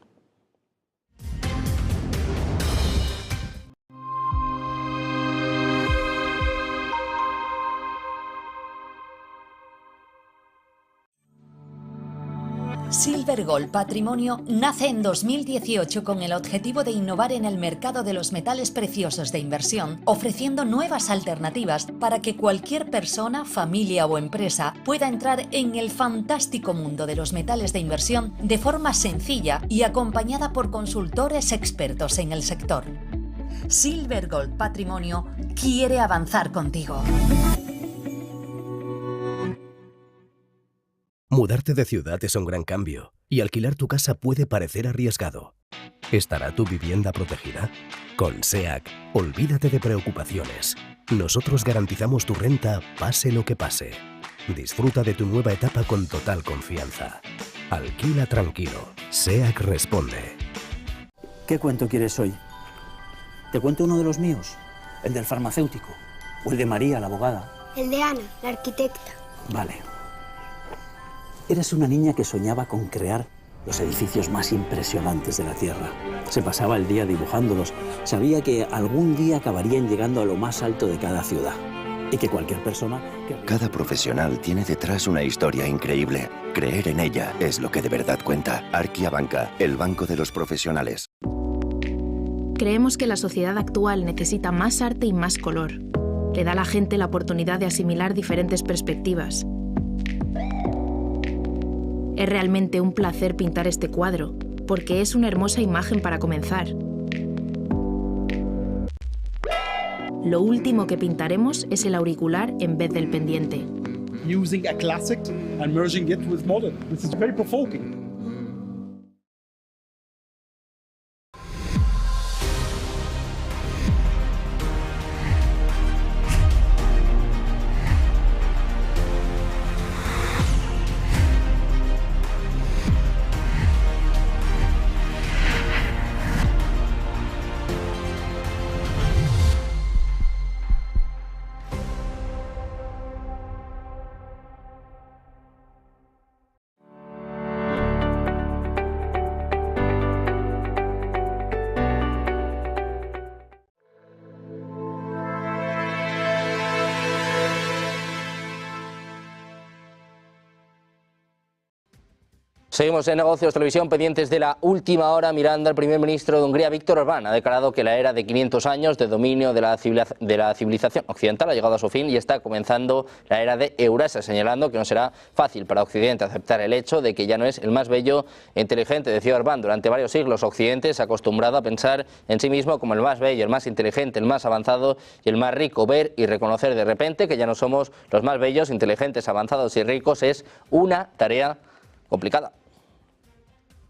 Silver Gold Patrimonio nace en 2018 con el objetivo de innovar en el mercado de los metales preciosos de inversión, ofreciendo nuevas alternativas para que cualquier persona, familia o empresa pueda entrar en el fantástico mundo de los metales de inversión de forma sencilla y acompañada por consultores expertos en el sector. Silver Gold Patrimonio quiere avanzar contigo. Mudarte de ciudad es un gran cambio y alquilar tu casa puede parecer arriesgado. ¿Estará tu vivienda protegida? Con SEAC, olvídate de preocupaciones. Nosotros garantizamos tu renta pase lo que pase. Disfruta de tu nueva etapa con total confianza. Alquila tranquilo. SEAC responde. ¿Qué cuento quieres hoy? ¿Te cuento uno de los míos? ¿El del farmacéutico? ¿O el de María, la abogada? El de Ana, la arquitecta. Vale. Eres una niña que soñaba con crear los edificios más impresionantes de la Tierra. Se pasaba el día dibujándolos. Sabía que algún día acabarían llegando a lo más alto de cada ciudad. Y que cualquier persona... Cada profesional tiene detrás una historia increíble. Creer en ella es lo que de verdad cuenta. Arquia Banca, el banco de los profesionales. Creemos que la sociedad actual necesita más arte y más color. Le da a la gente la oportunidad de asimilar diferentes perspectivas. Es realmente un placer pintar este cuadro, porque es una hermosa imagen para comenzar. Lo último que pintaremos es el auricular en vez del pendiente. Using a classic and merging it with modern. This is very provoking. Seguimos en Negocios Televisión, pendientes de la última hora, mirando al primer ministro de Hungría, Viktor Orbán. Ha declarado que la era de 500 años de dominio de la civilización occidental ha llegado a su fin y está comenzando la era de Eurasia, señalando que no será fácil para Occidente aceptar el hecho de que ya no es el más bello e inteligente. Decía Orbán, durante varios siglos Occidente se ha acostumbrado a pensar en sí mismo como el más bello, el más inteligente, el más avanzado y el más rico. Ver y reconocer de repente que ya no somos los más bellos, inteligentes, avanzados y ricos es una tarea complicada.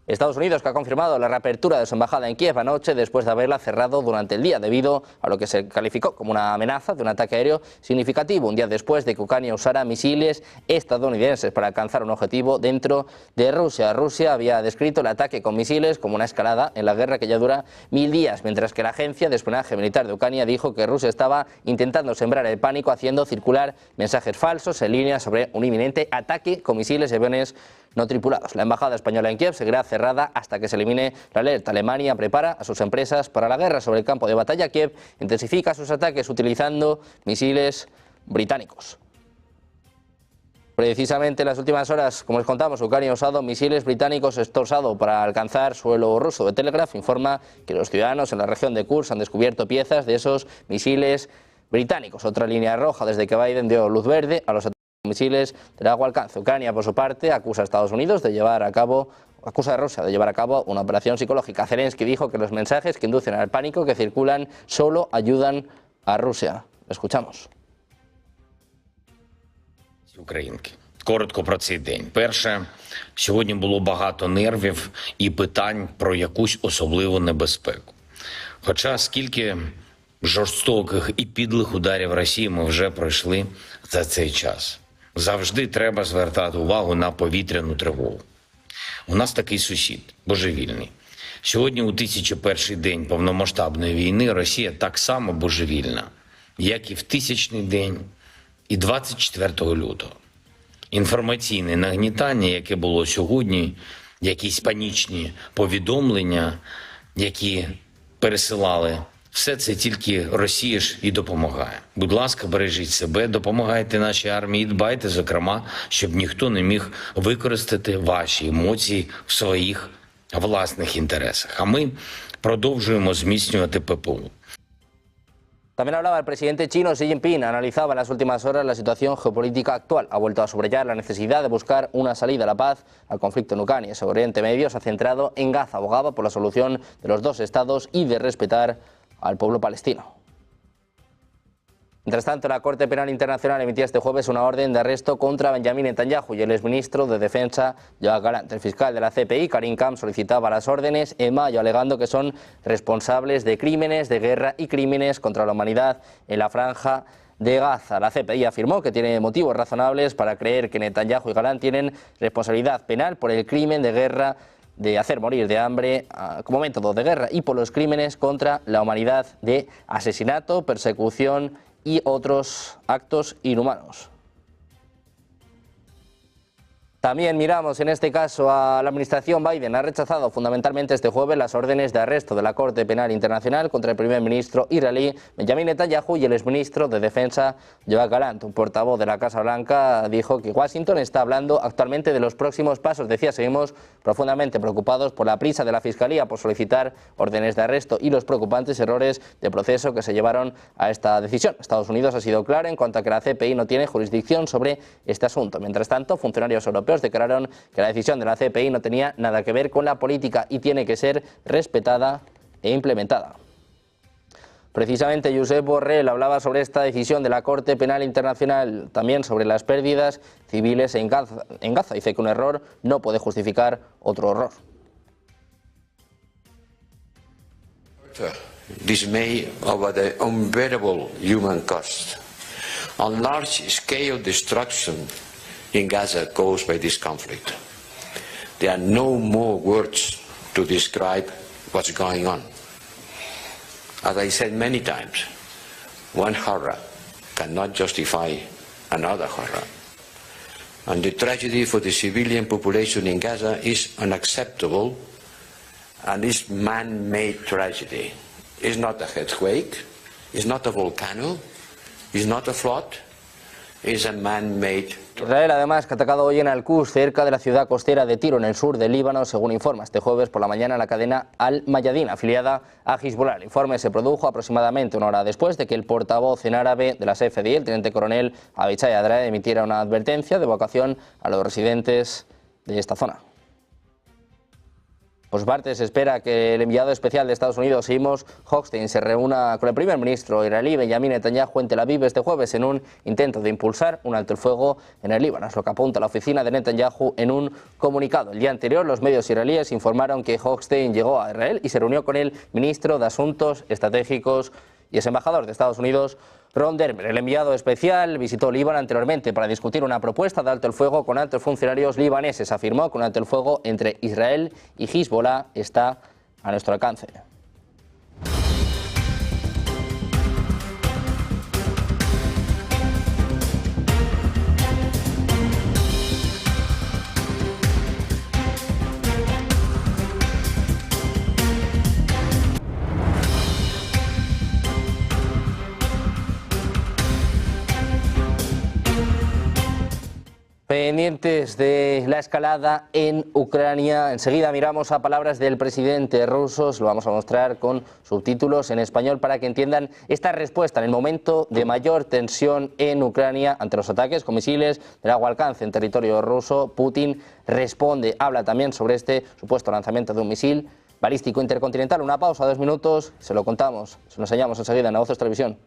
Estados Unidos, que ha confirmado la reapertura de su embajada en Kiev anoche después de haberla cerrado durante el día debido a lo que se calificó como una amenaza de un ataque aéreo significativo, un día después de que Ucrania usara misiles estadounidenses para alcanzar un objetivo dentro de Rusia. Rusia había descrito el ataque con misiles como una escalada en la guerra que ya dura 1000 días, mientras que la agencia de espionaje militar de Ucrania dijo que Rusia estaba intentando sembrar el pánico haciendo circular mensajes falsos en línea sobre un inminente ataque con misiles y aviones no tripulados. La embajada española en Kiev seguirá cerrada hasta que se elimine la alerta. Alemania prepara a sus empresas para la guerra. Sobre el campo de batalla, Kiev intensifica sus ataques utilizando misiles británicos. Precisamente en las últimas horas, como les contamos, Ucrania ha usado misiles británicos estorsados para alcanzar suelo ruso. The Telegraph informa que los ciudadanos en la región de Kursk han descubierto piezas de esos misiles británicos. Otra línea roja desde que Biden dio luz verde a los ataques misiles de largo alcance. Ucrania, por su parte, acusa a Estados Unidos de llevar a cabo, acusa a Rusia de llevar a cabo una operación psicológica. Zelensky dijo que los mensajes que inducen al pánico que circulan solo ayudan a Rusia. Escuchamos. Українки. Коротко про цей день. Перше, сьогодні було багато нервів і питань про якусь особливу небезпеку. Хоча скільки жорстоких і підлих ударів Росії ми вже пройшли за цей час. Завжди треба звертати увагу на повітряну тривогу. У нас такий сусід, божевільний. Сьогодні у 1001-й день повномасштабної війни Росія так само божевільна, як і в 1000-й день і 24 лютого. Інформаційне нагнітання, яке було сьогодні, якісь панічні повідомлення, які пересилали, все це тільки Росія ж і допомагає. Будь ласка, бережіть себе, допомагайте нашій армії, дбайте, зокрема, щоб ніхто не міг використати ваші емоції в своїх власних інтересах. А ми продовжуємо зміцнювати ППО. También hablaba el presidente chino Xi Jinping, analizaba en las últimas horas la situación geopolítica actual. Ha vuelto a subrayar la necesidad de buscar una salida a la paz al conflicto en Ucrania. Sobre Oriente Medio se ha centrado en Gaza, abogaba por la solución de los dos estados y de respetar al pueblo palestino. Mientras tanto, la Corte Penal Internacional emitía este jueves una orden de arresto contra Benjamin Netanyahu y el exministro de Defensa, Yoav Gallant. El fiscal de la CPI, Karim Khan, solicitaba las órdenes en mayo, alegando que son responsables de crímenes de guerra y crímenes contra la humanidad en la franja de Gaza. La CPI afirmó que tiene motivos razonables para creer que Netanyahu y Gallant tienen responsabilidad penal por el crimen de guerra de hacer morir de hambre como método de guerra y por los crímenes contra la humanidad de asesinato, persecución y otros actos inhumanos. También miramos en este caso a la administración Biden. Ha rechazado fundamentalmente este jueves las órdenes de arresto de la Corte Penal Internacional contra el primer ministro israelí Benjamin Netanyahu y el exministro de Defensa Yoav Gallant. Un portavoz de la Casa Blanca dijo que Washington está hablando actualmente de los próximos pasos. Decía, seguimos profundamente preocupados por la prisa de la Fiscalía por solicitar órdenes de arresto y los preocupantes errores de proceso que se llevaron a esta decisión. Estados Unidos ha sido claro en cuanto a que la CPI no tiene jurisdicción sobre este asunto. Mientras tanto, funcionarios europeos declararon que la decisión de la CPI no tenía nada que ver con la política y tiene que ser respetada e implementada. Precisamente Josep Borrell hablaba sobre esta decisión de la Corte Penal Internacional, también sobre las pérdidas civiles en Gaza. Dice que un error no puede justificar otro horror. Dismay over the unbearable human cost on large-scale destruction in Gaza caused by this conflict. There are no more words to describe what's going on. As I said many times, one horror cannot justify another horror. And the tragedy for the civilian population in Gaza is unacceptable and is man-made tragedy. It's not a earthquake, it's not a volcano, it's not a flood, it's a man-made. Israel, además, que ha atacado hoy en Al-Quds, cerca de la ciudad costera de Tiro, en el sur del Líbano, según informa este jueves por la mañana la cadena Al-Mayadin, afiliada a Hezbollah. El informe se produjo aproximadamente una hora después de que el portavoz en árabe de las FDI, el teniente coronel Abichai Adrae, emitiera una advertencia de evacuación a los residentes de esta zona. Por su parte, se espera que el enviado especial de Estados Unidos, Seamus Hochstein, se reúna con el primer ministro israelí Benjamin Netanyahu en Tel Aviv este jueves en un intento de impulsar un alto el fuego en el Líbano. Es lo que apunta la oficina de Netanyahu en un comunicado. El día anterior, los medios israelíes informaron que Hochstein llegó a Israel y se reunió con el ministro de Asuntos Estratégicos y es embajador de Estados Unidos, Ron Dermer. El enviado especial visitó Líbano anteriormente para discutir una propuesta de alto el fuego con altos funcionarios libaneses. Afirmó que un alto el fuego entre Israel y Hezbollah está a nuestro alcance. Pendientes de la escalada en Ucrania, enseguida miramos a palabras del presidente ruso, lo vamos a mostrar con subtítulos en español para que entiendan esta respuesta en el momento de mayor tensión en Ucrania ante los ataques con misiles de largo alcance en territorio ruso. Putin responde, habla también sobre este supuesto lanzamiento de un misil balístico intercontinental. Una pausa, 2 minutos, se lo contamos, se lo enseñamos enseguida en Negocios Televisión.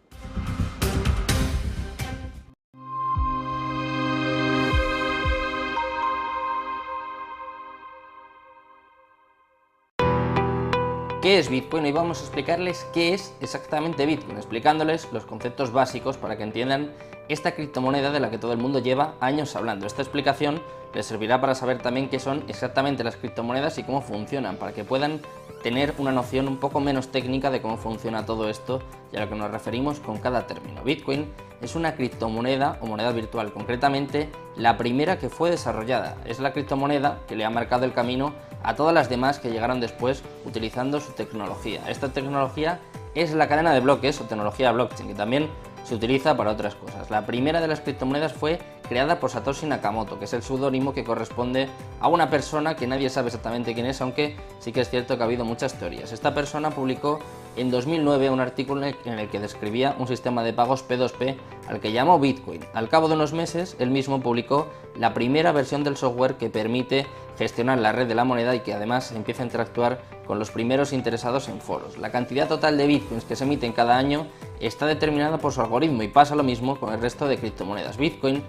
¿Qué es Bitcoin? Hoy vamos a explicarles qué es exactamente Bitcoin, explicándoles los conceptos básicos para que entiendan esta criptomoneda de la que todo el mundo lleva años hablando. Esta explicación les servirá para saber también qué son exactamente las criptomonedas y cómo funcionan, para que puedan tener una noción un poco menos técnica de cómo funciona todo esto y a lo que nos referimos con cada término. Bitcoin es una criptomoneda o moneda virtual, concretamente la primera que fue desarrollada. Es la criptomoneda que le ha marcado el camino a todas las demás que llegaron después utilizando su tecnología. Esta tecnología es la cadena de bloques o tecnología blockchain, que también se utiliza para otras cosas. La primera de las criptomonedas fue creada por Satoshi Nakamoto, que es el seudónimo que corresponde a una persona que nadie sabe exactamente quién es, aunque sí que es cierto que ha habido muchas teorías. Esta persona publicó en 2009 un artículo en el que describía un sistema de pagos P2P al que llamó Bitcoin. Al cabo de unos meses, él mismo publicó la primera versión del software que permite gestionar la red de la moneda y que además empieza a interactuar con los primeros interesados en foros. La cantidad total de bitcoins que se emiten cada año está determinada por su algoritmo y pasa lo mismo con el resto de criptomonedas. Bitcoin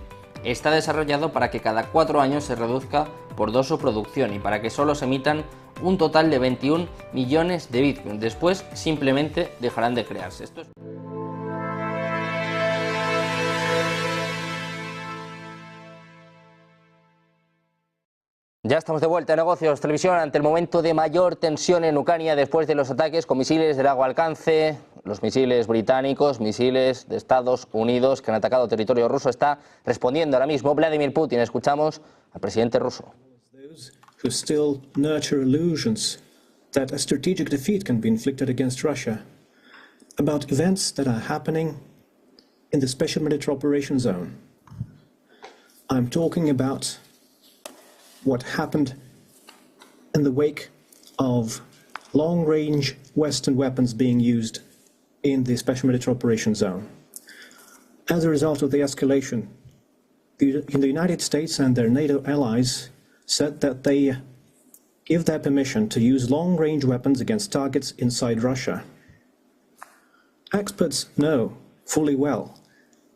está desarrollado para que cada 4 años se reduzca por 2 su producción y para que solo se emitan un total de 21 millones de bitcoins. Después simplemente dejarán de crearse. Esto es... Ya estamos de vuelta en Negocios Televisión ante el momento de mayor tensión en Ucrania después de los ataques con misiles de largo alcance los misiles británicos, misiles de Estados Unidos que han atacado territorio ruso. Está respondiendo ahora mismo Vladimir Putin. Escuchamos al presidente ruso. Who still nurture illusions that a strategic defeat can be inflicted against Russia, about events that are happening in the Special Military Operations Zone. I'm talking about what happened in the wake of long-range Western weapons being used in the Special Military Operations Zone. As a result of the escalation, the United States and their NATO allies said that they give their permission to use long-range weapons against targets inside Russia. Experts know fully well,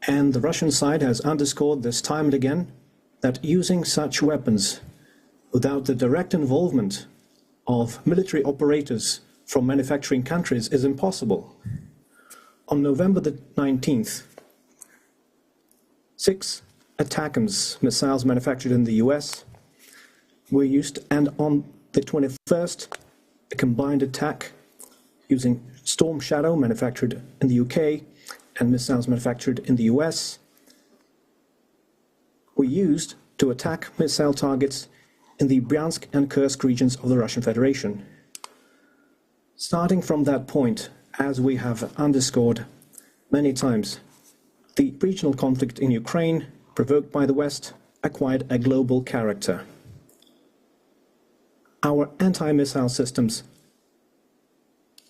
and the Russian side has underscored this time and again, that using such weapons without the direct involvement of military operators from manufacturing countries is impossible. On November the 19th, 6 ATACMS missiles manufactured in the US were used, and on the 21st, a combined attack using Storm Shadow manufactured in the UK and missiles manufactured in the US were used to attack missile targets in the Bryansk and Kursk regions of the Russian Federation. Starting from that point, as we have underscored many times, the regional conflict in Ukraine, provoked by the West, acquired a global character. Our anti-missile systems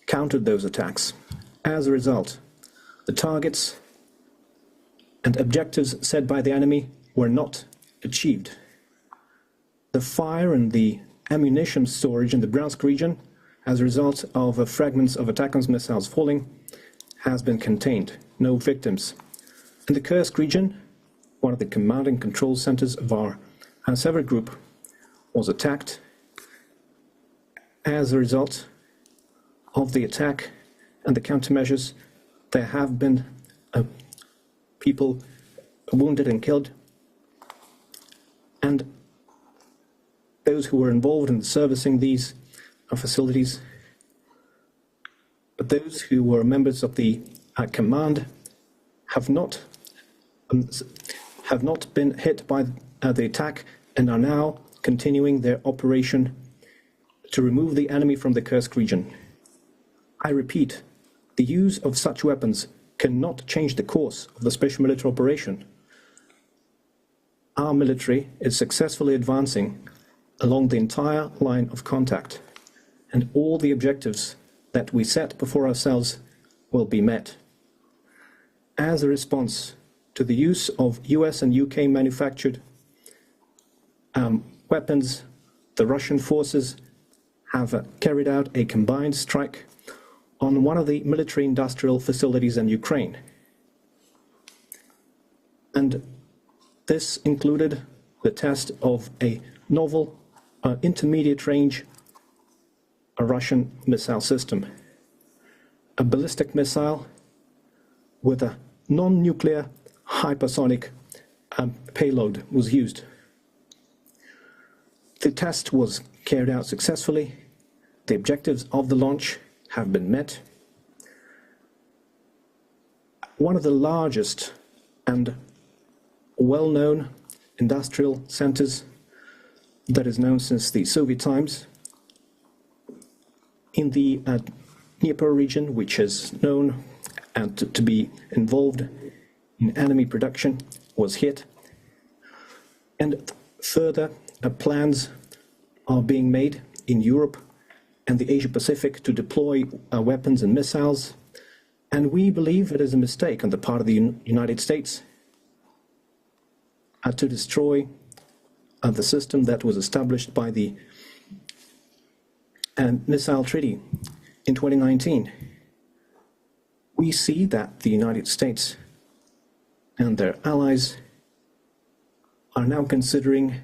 countered those attacks. As a result, the targets and objectives set by the enemy were not achieved. The fire and the ammunition storage in the Bryansk region, as a result of fragments of ATACMS missiles falling, has been contained. No victims. In the Kursk region, one of the command and control centers of our Sever group was attacked. As a result of the attack and the countermeasures, there have been people wounded and killed, and those who were involved in servicing these facilities, but those who were members of the command have not been hit by the attack and are now continuing their operation to remove the enemy from the Kursk region. I repeat, the use of such weapons cannot change the course of the special military operation. Our military is successfully advancing along the entire line of contact, and all the objectives that we set before ourselves will be met. As a response to the use of US and UK manufactured weapons, the Russian forces have carried out a combined strike on one of the military industrial facilities in Ukraine. And this included the test of a novel intermediate range Russian missile system. A ballistic missile with a non-nuclear hypersonic payload was used. The test was carried out successfully. The objectives of the launch have been met. One of the largest and well-known industrial centers that is known since the Soviet times in the Dnieper region, which is known and to be involved in enemy production, was hit. And further plans are being made in Europe and the Asia-Pacific to deploy weapons and missiles. And we believe it is a mistake on the part of the United States to destroy the system that was established by the Missile Treaty in 2019. We see that the United States and their allies are now considering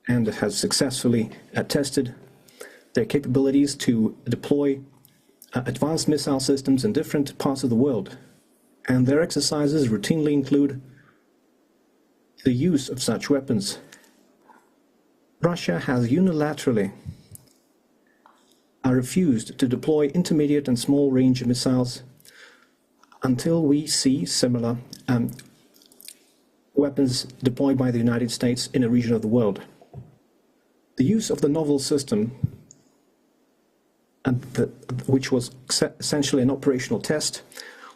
and have successfully tested their capabilities to deploy advanced missile systems in different parts of the world. And their exercises routinely include the use of such weapons. Russia has unilaterally refused to deploy intermediate and small-range missiles until we see similar weapons deployed by the United States in a region of the world. The use of the novel system, which was essentially an operational test,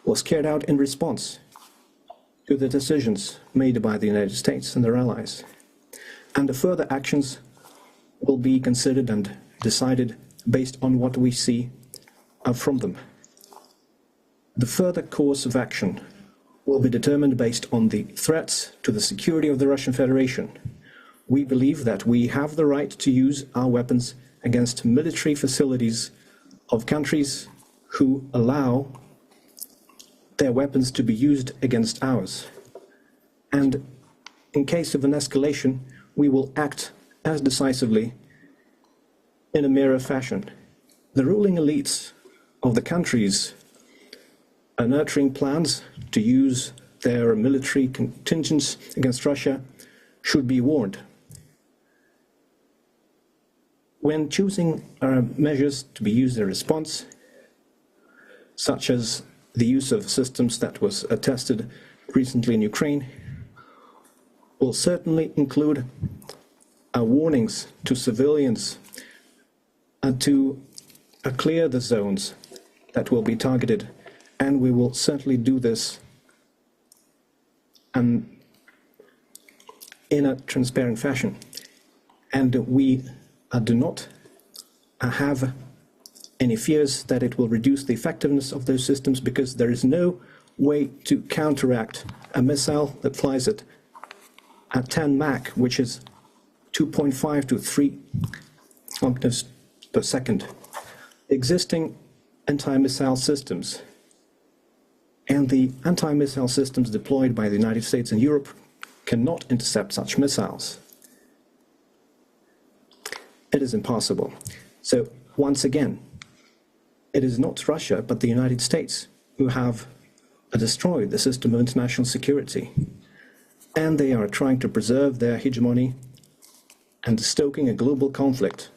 was carried out in response to the decisions made by the United States and their allies. And the further actions will be considered and decided based on what we see from them. The further course of action will be determined based on the threats to the security of the Russian Federation. We believe that we have the right to use our weapons against military facilities of countries who allow their weapons to be used against ours. And in case of an escalation, we will act as decisively in a mirror fashion. The ruling elites of the countries are nurturing plans to use their military contingents against Russia should be warned. When choosing measures to be used in response, such as the use of systems that was tested recently in Ukraine, will certainly include warnings to civilians and to clear the zones that will be targeted, and we will certainly do this in a transparent fashion. And we do not have any fears that it will reduce the effectiveness of those systems, because there is no way to counteract a missile that flies at 10 Mach, which is 2.5 to 3 kilometers per second. Existing anti-missile systems and the anti-missile systems deployed by the United States and Europe cannot intercept such missiles. It is impossible. So once again, it is not Russia but the United States who have destroyed the system of international security, and they are trying to preserve their hegemony and stoking a global conflict.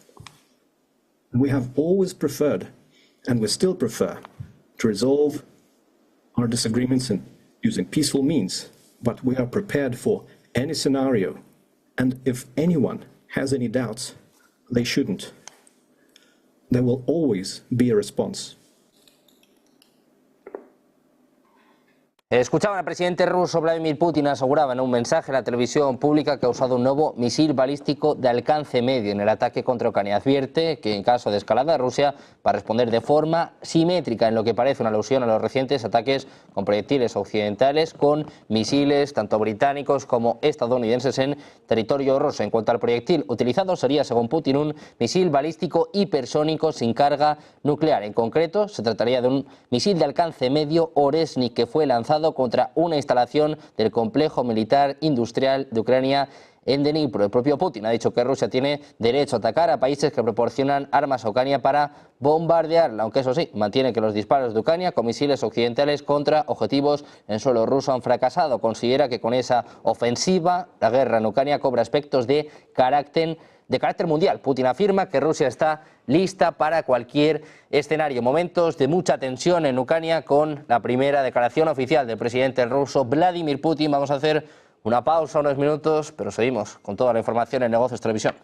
We have always preferred, and we still prefer, to resolve our disagreements using peaceful means, but we are prepared for any scenario, and if anyone has any doubts, they shouldn't. There will always be a response. Escuchaban al presidente ruso Vladimir Putin, aseguraba en un mensaje a la televisión pública que ha usado un nuevo misil balístico de alcance medio en el ataque contra Ucrania. Advierte que en caso de escalada Rusia va a responder de forma simétrica, en lo que parece una alusión a los recientes ataques con proyectiles occidentales con misiles tanto británicos como estadounidenses en territorio ruso. En cuanto al proyectil utilizado, sería, según Putin, un misil balístico hipersónico sin carga nuclear. En concreto, se trataría de un misil de alcance medio Oresnik que fue lanzado contra una instalación del complejo militar industrial de Ucrania en Dnipro. El propio Putin ha dicho que Rusia tiene derecho a atacar a países que proporcionan armas a Ucrania para bombardearla, aunque eso sí, mantiene que los disparos de Ucrania con misiles occidentales contra objetivos en suelo ruso han fracasado. Considera que con esa ofensiva la guerra en Ucrania cobra aspectos de carácter mundial. Putin afirma que Rusia está lista para cualquier escenario. Momentos de mucha tensión en Ucrania con la primera declaración oficial del presidente ruso Vladimir Putin. Vamos a hacer una pausa, unos minutos, pero seguimos con toda la información en Negocios Televisión.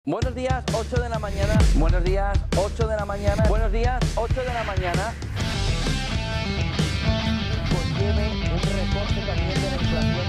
Buenos días, 8 de la mañana. Buenos días, 8 de la mañana. Buenos días, 8 de la mañana. Conlleve un recorte también de la inflación.